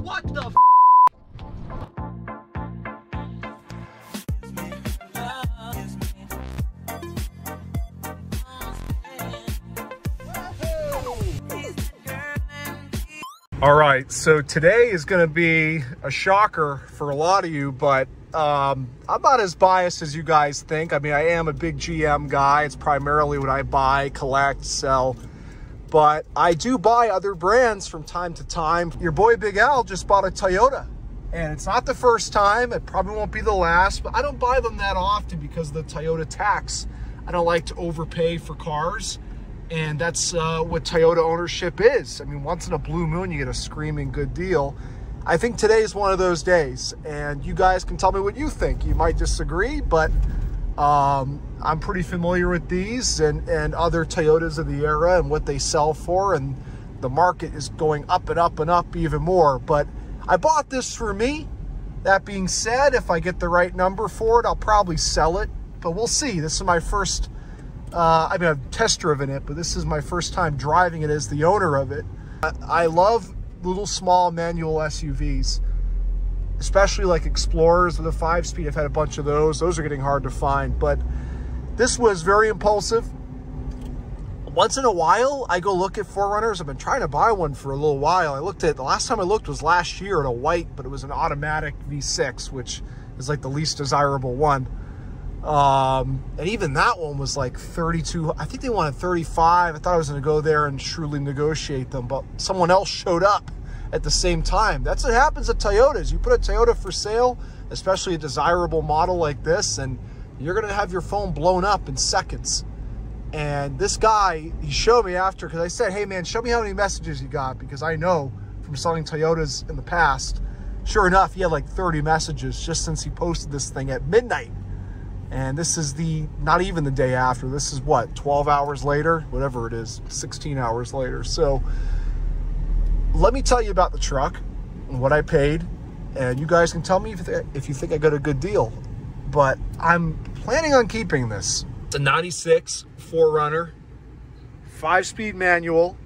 What the f? All right, so today is going to be a shocker for a lot of you, but I'm not as biased as you guys think. I mean, I am a big GM guy. It's primarily what I buy, collect, sell, but I do buy other brands from time to time. Your boy Big Al just bought a Toyota, and it's not the first time. It probably won't be the last, but I don't buy them that often because of the Toyota tax. I don't like to overpay for cars. And that's what Toyota ownership is. I mean, once in a blue moon, you get a screaming good deal. I think today is one of those days, and you guys can tell me what you think. You might disagree, but I'm pretty familiar with these and other Toyotas of the era and what they sell for, and the market is going up and up and up even more. But I bought this for me. That being said, if I get the right number for it, I'll probably sell it, but we'll see. This is my first I mean, I've test driven it, but this is my first time driving it as the owner of it. I love little small manual SUVs, especially like Explorers with a 5-speed. I've had a bunch of those. Those are getting hard to find, but this was very impulsive. Once in a while, I go look at 4Runners. I've been trying to buy one for a little while. I looked at, the last time I looked was last year at a white, but it was an automatic V6, which is like the least desirable one. And even that one was like 32. I think they wanted 35. I thought I was going to go there and shrewdly negotiate them, but someone else showed up at the same time. That's what happens at Toyotas. You put a Toyota for sale, especially a desirable model like this, and you're going to have your phone blown up in seconds. And this guy, he showed me after, because I said, hey man, show me how many messages you got, because I know from selling Toyotas in the past. Sure enough, he had like 30 messages just since he posted this thing at midnight. And this is not even the day after. This is what, 12 hours later? Whatever it is, 16 hours later. So let me tell you about the truck and what I paid. And you guys can tell me if you think I got a good deal. But I'm planning on keeping this. It's a 96 4Runner, 5-speed manual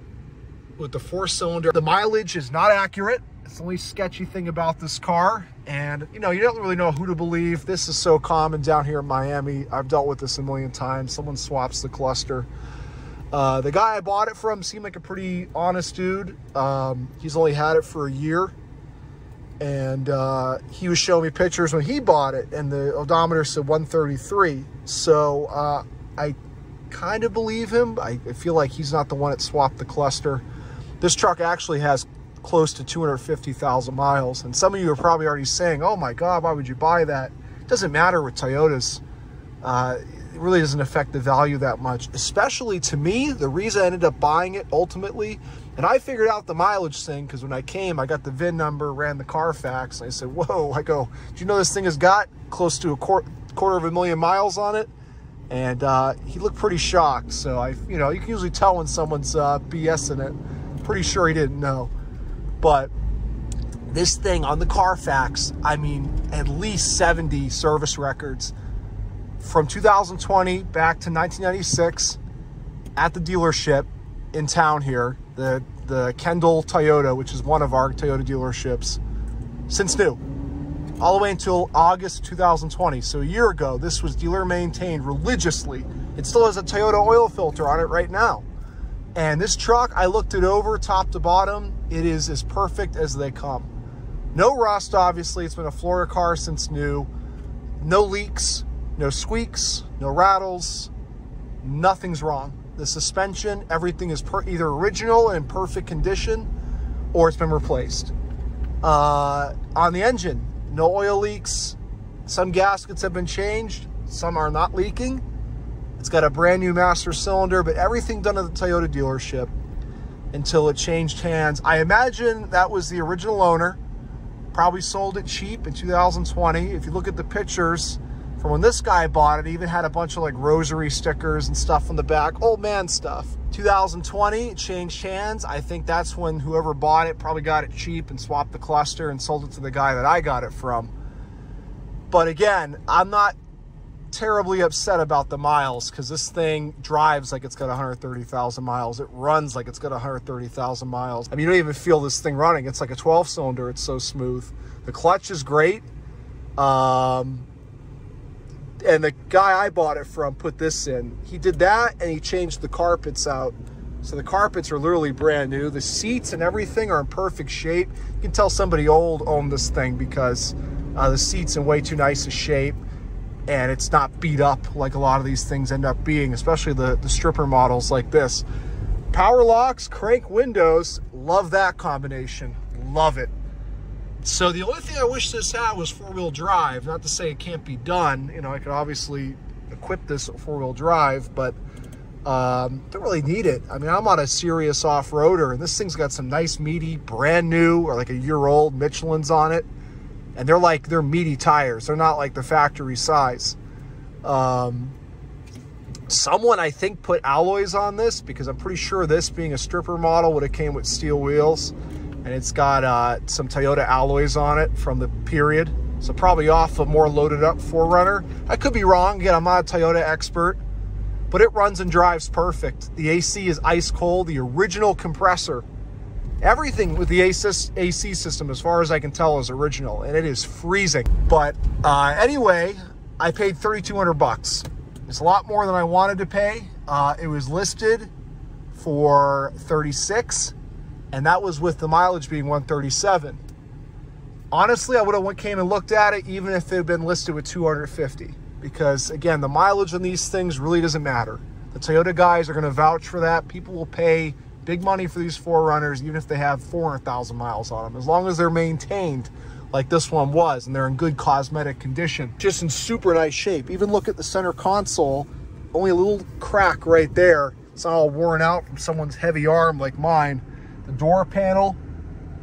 with the 4-cylinder. The mileage is not accurate. It's the only sketchy thing about this car. And, you know, you don't really know who to believe. This is so common down here in Miami. I've dealt with this a million times. Someone swaps the cluster. The guy I bought it from seemed like a pretty honest dude. He's only had it for a year. And he was showing me pictures when he bought it, and the odometer said 133. So I kind of believe him. I feel like he's not the one that swapped the cluster. This truck actually has close to 250,000 miles. And some of you are probably already saying, oh my God, why would you buy that? It doesn't matter with Toyotas. It really doesn't affect the value that much, especially to me. The reason I ended up buying it ultimately, and I figured out the mileage thing because when I came, I got the VIN number, ran the Carfax, and I said, whoa, I go, do you know this thing has got close to a quarter of a million miles on it? And he looked pretty shocked. So you know, you can usually tell when someone's BSing it. Pretty sure he didn't know. But this thing on the Carfax, I mean, at least 70 service records from 2020 back to 1996 at the dealership in town here, the Kendall Toyota, which is one of our Toyota dealerships, since new, all the way until August 2020. So a year ago, this was dealer maintained religiously. It still has a Toyota oil filter on it right now. And this truck, I looked it over top to bottom. It is as perfect as they come. No rust, obviously. It's been a Florida car since new. No leaks, no squeaks, no rattles. Nothing's wrong. The suspension, everything is either original and in perfect condition, or it's been replaced. On the engine, no oil leaks. Some gaskets have been changed. Some are not leaking. It's got a brand new master cylinder, but everything done at the Toyota dealership until it changed hands. I imagine that was the original owner. Probably sold it cheap in 2020. If you look at the pictures from when this guy bought it, it even had a bunch of like rosary stickers and stuff on the back, old man stuff. 2020, it changed hands. I think that's when whoever bought it probably got it cheap and swapped the cluster and sold it to the guy that I got it from. But again, I'm not terribly upset about the miles because this thing drives like it's got 130,000 miles. It runs like it's got 130,000 miles. I mean, you don't even feel this thing running. It's like a 12-cylinder. It's so smooth. The clutch is great. And the guy I bought it from put this in. He did that and he changed the carpets out. So the carpets are literally brand new. The seats and everything are in perfect shape. You can tell somebody old owned this thing because the seat's in way too nice a shape and it's not beat up like a lot of these things end up being, especially the stripper models like this. Power locks, crank windows, love that combination, love it. So the only thing I wish this had was four-wheel drive. Not to say it can't be done. You know, I could obviously equip this with four-wheel drive, but don't really need it. I mean, I'm on a serious off-roader, and this thing's got some nice, meaty, brand new, or like a year-old Michelin's on it. And they're meaty tires. They're not like the factory size. Someone, I think, put alloys on this because I'm pretty sure this, being a stripper model, would have came with steel wheels. And it's got some Toyota alloys on it from the period. So probably off a more loaded up 4Runner. I could be wrong. Again, I'm not a Toyota expert, but it runs and drives perfect. The AC is ice cold, the original compressor. Everything with the AC system, as far as I can tell, is original, and it is freezing. But anyway, I paid 3,200 bucks. It's a lot more than I wanted to pay. It was listed for 36. And that was with the mileage being 137. Honestly, I would have came and looked at it even if it had been listed with 250. Because again, the mileage on these things really doesn't matter. The Toyota guys are gonna vouch for that. People will pay big money for these 4Runners even if they have 400,000 miles on them, as long as they're maintained like this one was and they're in good cosmetic condition. Just in super nice shape. Even look at the center console, only a little crack right there. It's not all worn out from someone's heavy arm like mine. The door panel,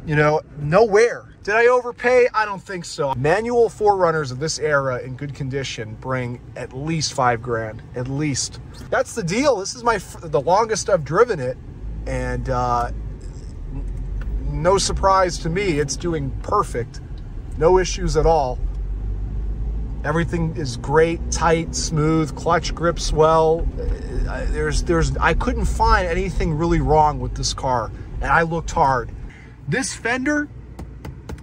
you know, no wear. Did I overpay? I don't think so. Manual 4Runners of this era in good condition bring at least $5 grand, at least. That's the deal. This is the longest I've driven it, and no surprise to me, it's doing perfect. No issues at all. Everything is great, tight, smooth, clutch grips well. I couldn't find anything really wrong with this car. And I looked hard. This fender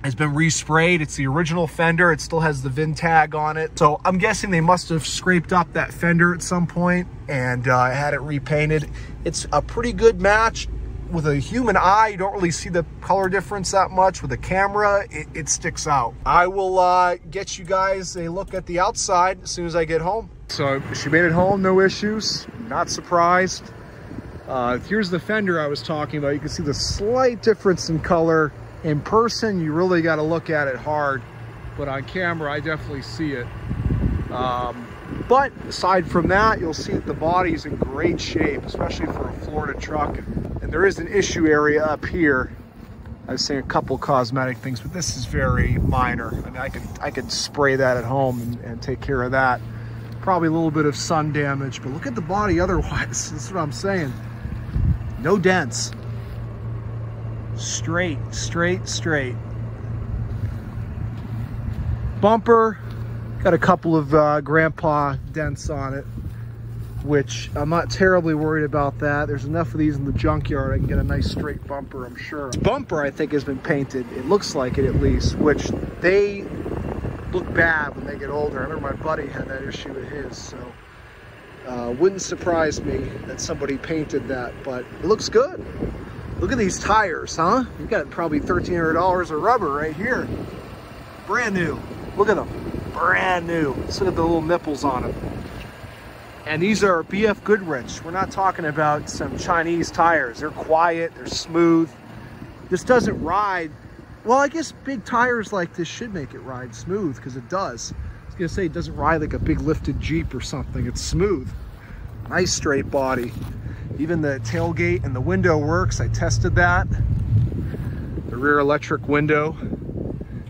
has been resprayed. It's the original fender. It still has the VIN tag on it. So I'm guessing they must have scraped up that fender at some point and had it repainted. It's a pretty good match. With a human eye, you don't really see the color difference that much. With a camera, it sticks out. I will get you guys a look at the outside as soon as I get home. So she made it home, no issues. Not surprised. Here's the fender I was talking about. You can see the slight difference in color. In person, you really got to look at it hard, but on camera, I definitely see it. But aside from that, you'll see that the body's in great shape, especially for a Florida truck. And there is an issue area up here. I was saying a couple cosmetic things, but this is very minor. I mean, I could spray that at home and take care of that. Probably a little bit of sun damage, but look at the body otherwise. That's what I'm saying. No dents. Straight, straight, straight. Bumper, got a couple of grandpa dents on it, which I'm not terribly worried about that. There's enough of these in the junkyard. I can get a nice straight bumper, I'm sure. This bumper, I think, has been painted. It looks like it, at least, which they look bad when they get older. I remember my buddy had that issue with his, so wouldn't surprise me that somebody painted that, but it looks good. Look at these tires, huh? You got probably $1,300 of rubber right here. Brand new. Look at them. Brand new. Let's look at the little nipples on them. And these are BF Goodrich. We're not talking about some Chinese tires. They're quiet, they're smooth. This doesn't ride. Well, I guess big tires like this should make it ride smooth, because it does. I was gonna say it doesn't ride like a big lifted Jeep or something. It's smooth. Nice straight body. Even the tailgate and the window works. I tested that. The rear electric window.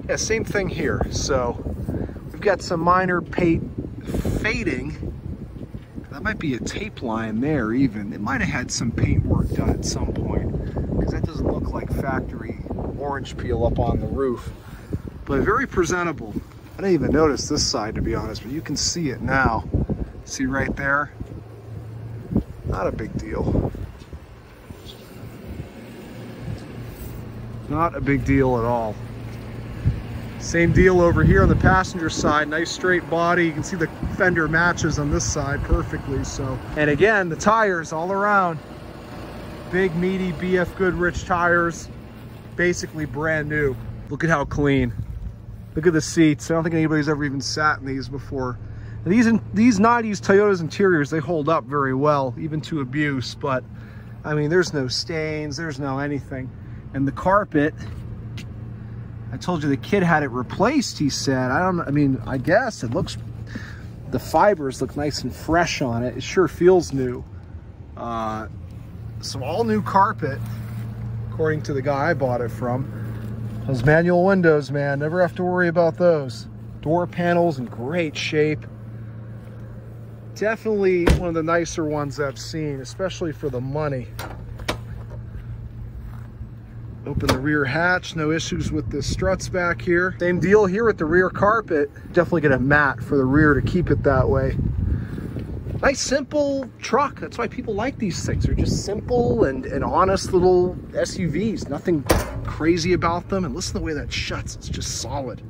Yeah, same thing here. So we've got some minor paint fading. That might be a tape line there even. It might have had some paint work done at some point, because that doesn't look like factory orange peel up on the roof. But very presentable. I didn't even notice this side, to be honest, but you can see it now. See right there? Not a big deal. Not a big deal at all. Same deal over here on the passenger side. Nice straight body. You can see the fender matches on this side perfectly. So, and again, the tires all around. Big, meaty BF Goodrich tires. Basically brand new. Look at how clean. Look at the seats. I don't think anybody's ever even sat in these before. And these 90s Toyotas interiors, they hold up very well, even to abuse. But, I mean, there's no stains. There's no anything. And the carpet, I told you the kid had it replaced, he said. I guess it looks, the fibers look nice and fresh on it. It sure feels new. So all new carpet, according to the guy I bought it from. Those manual windows, man, never have to worry about those. Door panels in great shape. Definitely one of the nicer ones I've seen, especially for the money. Open the rear hatch, no issues with the struts back here. Same deal here with the rear carpet. Definitely get a mat for the rear to keep it that way. Nice simple truck. That's why people like these things. They're just simple and honest little SUVs. Nothing crazy about them. And listen to the way that shuts. It's just solid.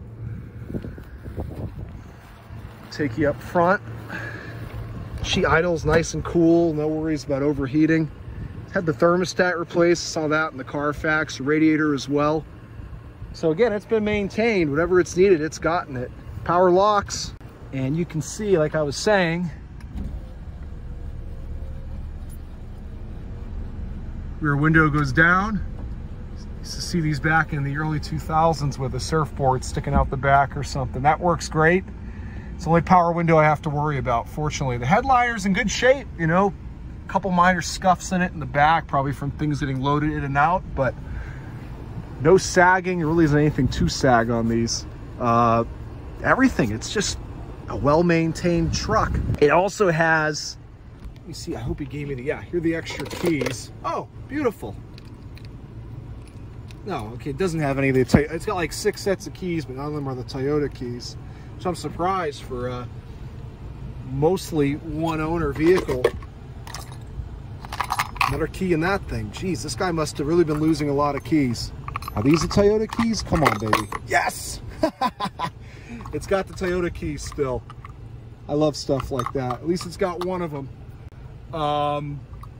Take you up front. She idles nice and cool. No worries about overheating. Had the thermostat replaced. Saw that in the Carfax. Radiator as well. So again, it's been maintained. Whatever it's needed, it's gotten it. Power locks. And you can see, like I was saying, rear window goes down. Used to see these back in the early 2000s with a surfboard sticking out the back or something. That works great. It's the only power window I have to worry about, fortunately. The headliner's in good shape, you know. A couple minor scuffs in it in the back, probably from things getting loaded in and out, but no sagging. There really isn't anything to sag on these. Everything, it's just a well-maintained truck. It also has, let me see, I hope he gave me the, yeah, here are the extra keys. Oh, beautiful. No, okay, it doesn't have any of the, it's got like 6 sets of keys, but none of them are the Toyota keys. So I'm surprised for a mostly one-owner vehicle. Another key in that thing. Jeez, this guy must have really been losing a lot of keys. Are these the Toyota keys? Come on, baby. Yes! It's got the Toyota keys still. I love stuff like that. At least it's got one of them.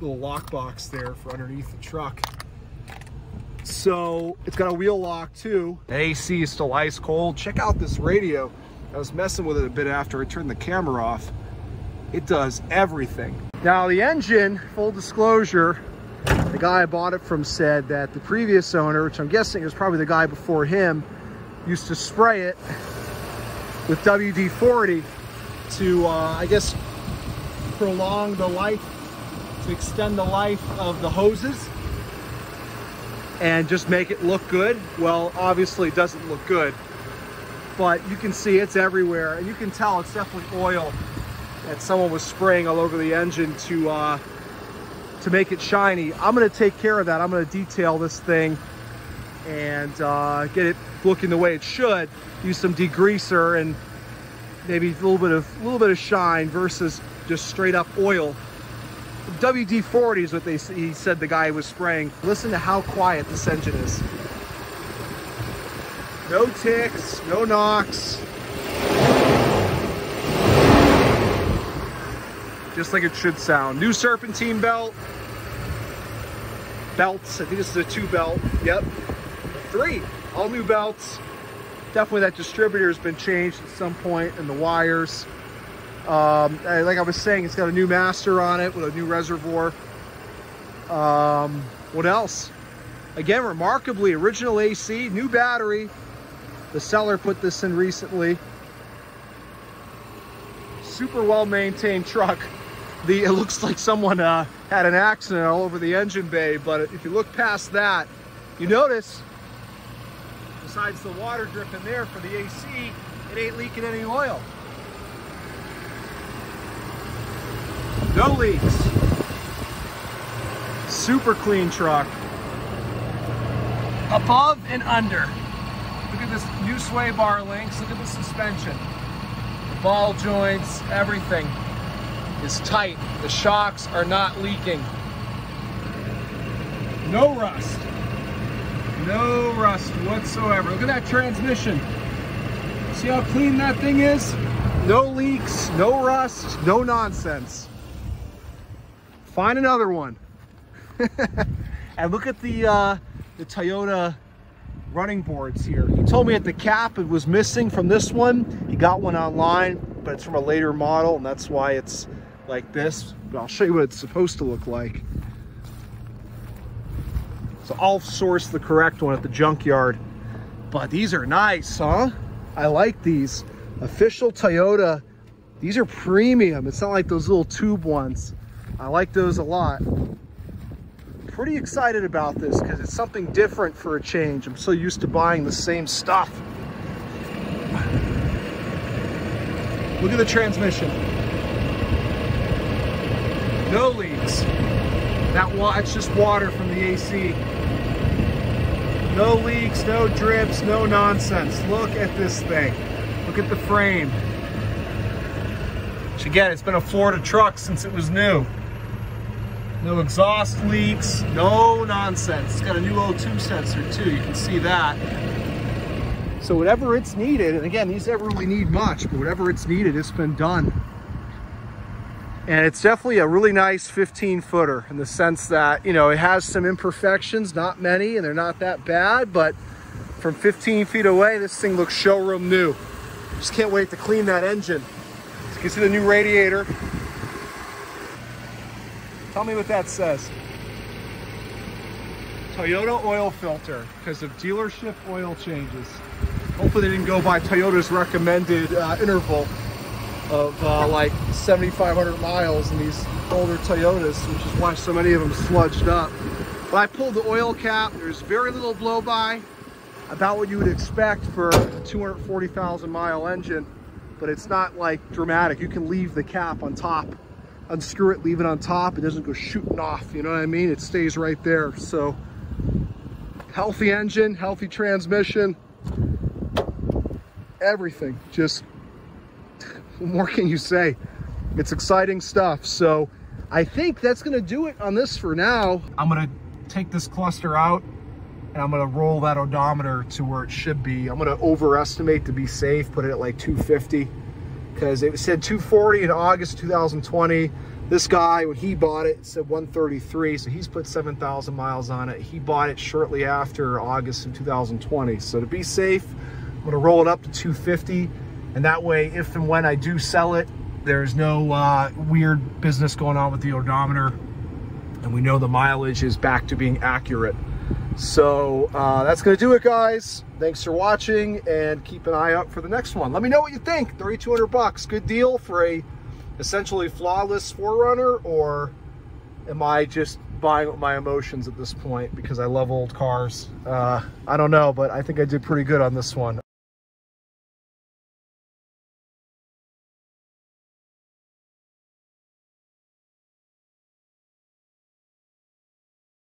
Little lockbox there for underneath the truck. So it's got a wheel lock too. The AC is still ice cold. Check out this radio. I was messing with it a bit after I turned the camera off. It does everything. Now the engine, full disclosure, the guy I bought it from said that the previous owner, which I'm guessing is probably the guy before him, used to spray it with WD-40 to, I guess, prolong the life, to extend the life of the hoses and just make it look good. Well, obviously it doesn't look good, but you can see it's everywhere, and you can tell it's definitely oil that someone was spraying all over the engine to make it shiny. I'm going to take care of that. I'm going to detail this thing and get it looking the way it should. Use some degreaser and maybe a little bit of shine versus just straight up oil. WD-40 is what he said the guy was spraying. Listen to how quiet this engine is. No ticks, no knocks. Just like it should sound. New serpentine belts. I think this is a 2-belt. Yep. 3. All new belts. Definitely that distributor has been changed at some point in the wires. Like I was saying, it's got a new master on it with a new reservoir. What else? Again, remarkably, original AC, new battery. The seller put this in recently. Super well-maintained truck. It looks like someone had an accident all over the engine bay, but if you look past that, you notice, besides the water dripping there for the AC, it ain't leaking any oil. No leaks. Super clean truck. Above and under. Look at this new sway bar links. Look at the suspension. The ball joints, everything. is tight. The shocks are not leaking. No rust. No rust whatsoever. Look at that transmission. See how clean that thing is? No leaks, no rust, no nonsense. Find another one. And look at the Toyota running boards here. He told me at the cap it was missing from this one. He got one online, but it's from a later model, and that's why it's like this. But I'll show you what it's supposed to look like. So I'll source the correct one at the junkyard. But these are nice, huh? I like these. Official Toyota. These are premium. It's not like those little tube ones. I like those a lot. Pretty excited about this because it's something different for a change. I'm so used to buying the same stuff. Look at the transmission. No leaks. That's just water from the AC. No leaks, no drips, no nonsense. Look at this thing. Look at the frame. Which again, it's been a Florida truck since it was new. No exhaust leaks, no nonsense. It's got a new O2 sensor too, you can see that. So whatever it's needed, and again, these never really need much, but whatever it's needed, it's been done. And it's definitely a really nice 15-footer in the sense that, you know, it has some imperfections, not many, and they're not that bad, but from 15 feet away, this thing looks showroom new. Just can't wait to clean that engine. So you can see the new radiator. Tell me what that says. Toyota oil filter, because of dealership oil changes. Hopefully they didn't go by Toyota's recommended interval of like 7,500 miles in these older Toyotas, which is why so many of them sludged up. But I pulled the oil cap. There's very little blow-by, about what you would expect for a 240,000 mile engine, but it's not like dramatic. You can leave the cap on top, unscrew it, leave it on top. It doesn't go shooting off, you know what I mean? It stays right there. So healthy engine, healthy transmission, everything. Just what more can you say? It's exciting stuff. So I think that's gonna do it on this for now. I'm gonna take this cluster out and I'm gonna roll that odometer to where it should be. I'm gonna overestimate to be safe, put it at like 250, because it said 240 in August 2020. This guy, when he bought it, it said 133, so he's put 7,000 miles on it. He bought it shortly after August of 2020. So to be safe, I'm gonna roll it up to 250, and that way, if and when I do sell it, there's no weird business going on with the odometer, and we know the mileage is back to being accurate. So that's gonna do it, guys. Thanks for watching, and keep an eye out for the next one. Let me know what you think. 3,200 bucks, good deal for a essentially flawless 4Runner, or am I just buying with my emotions at this point because I love old cars? I don't know, but I think I did pretty good on this one.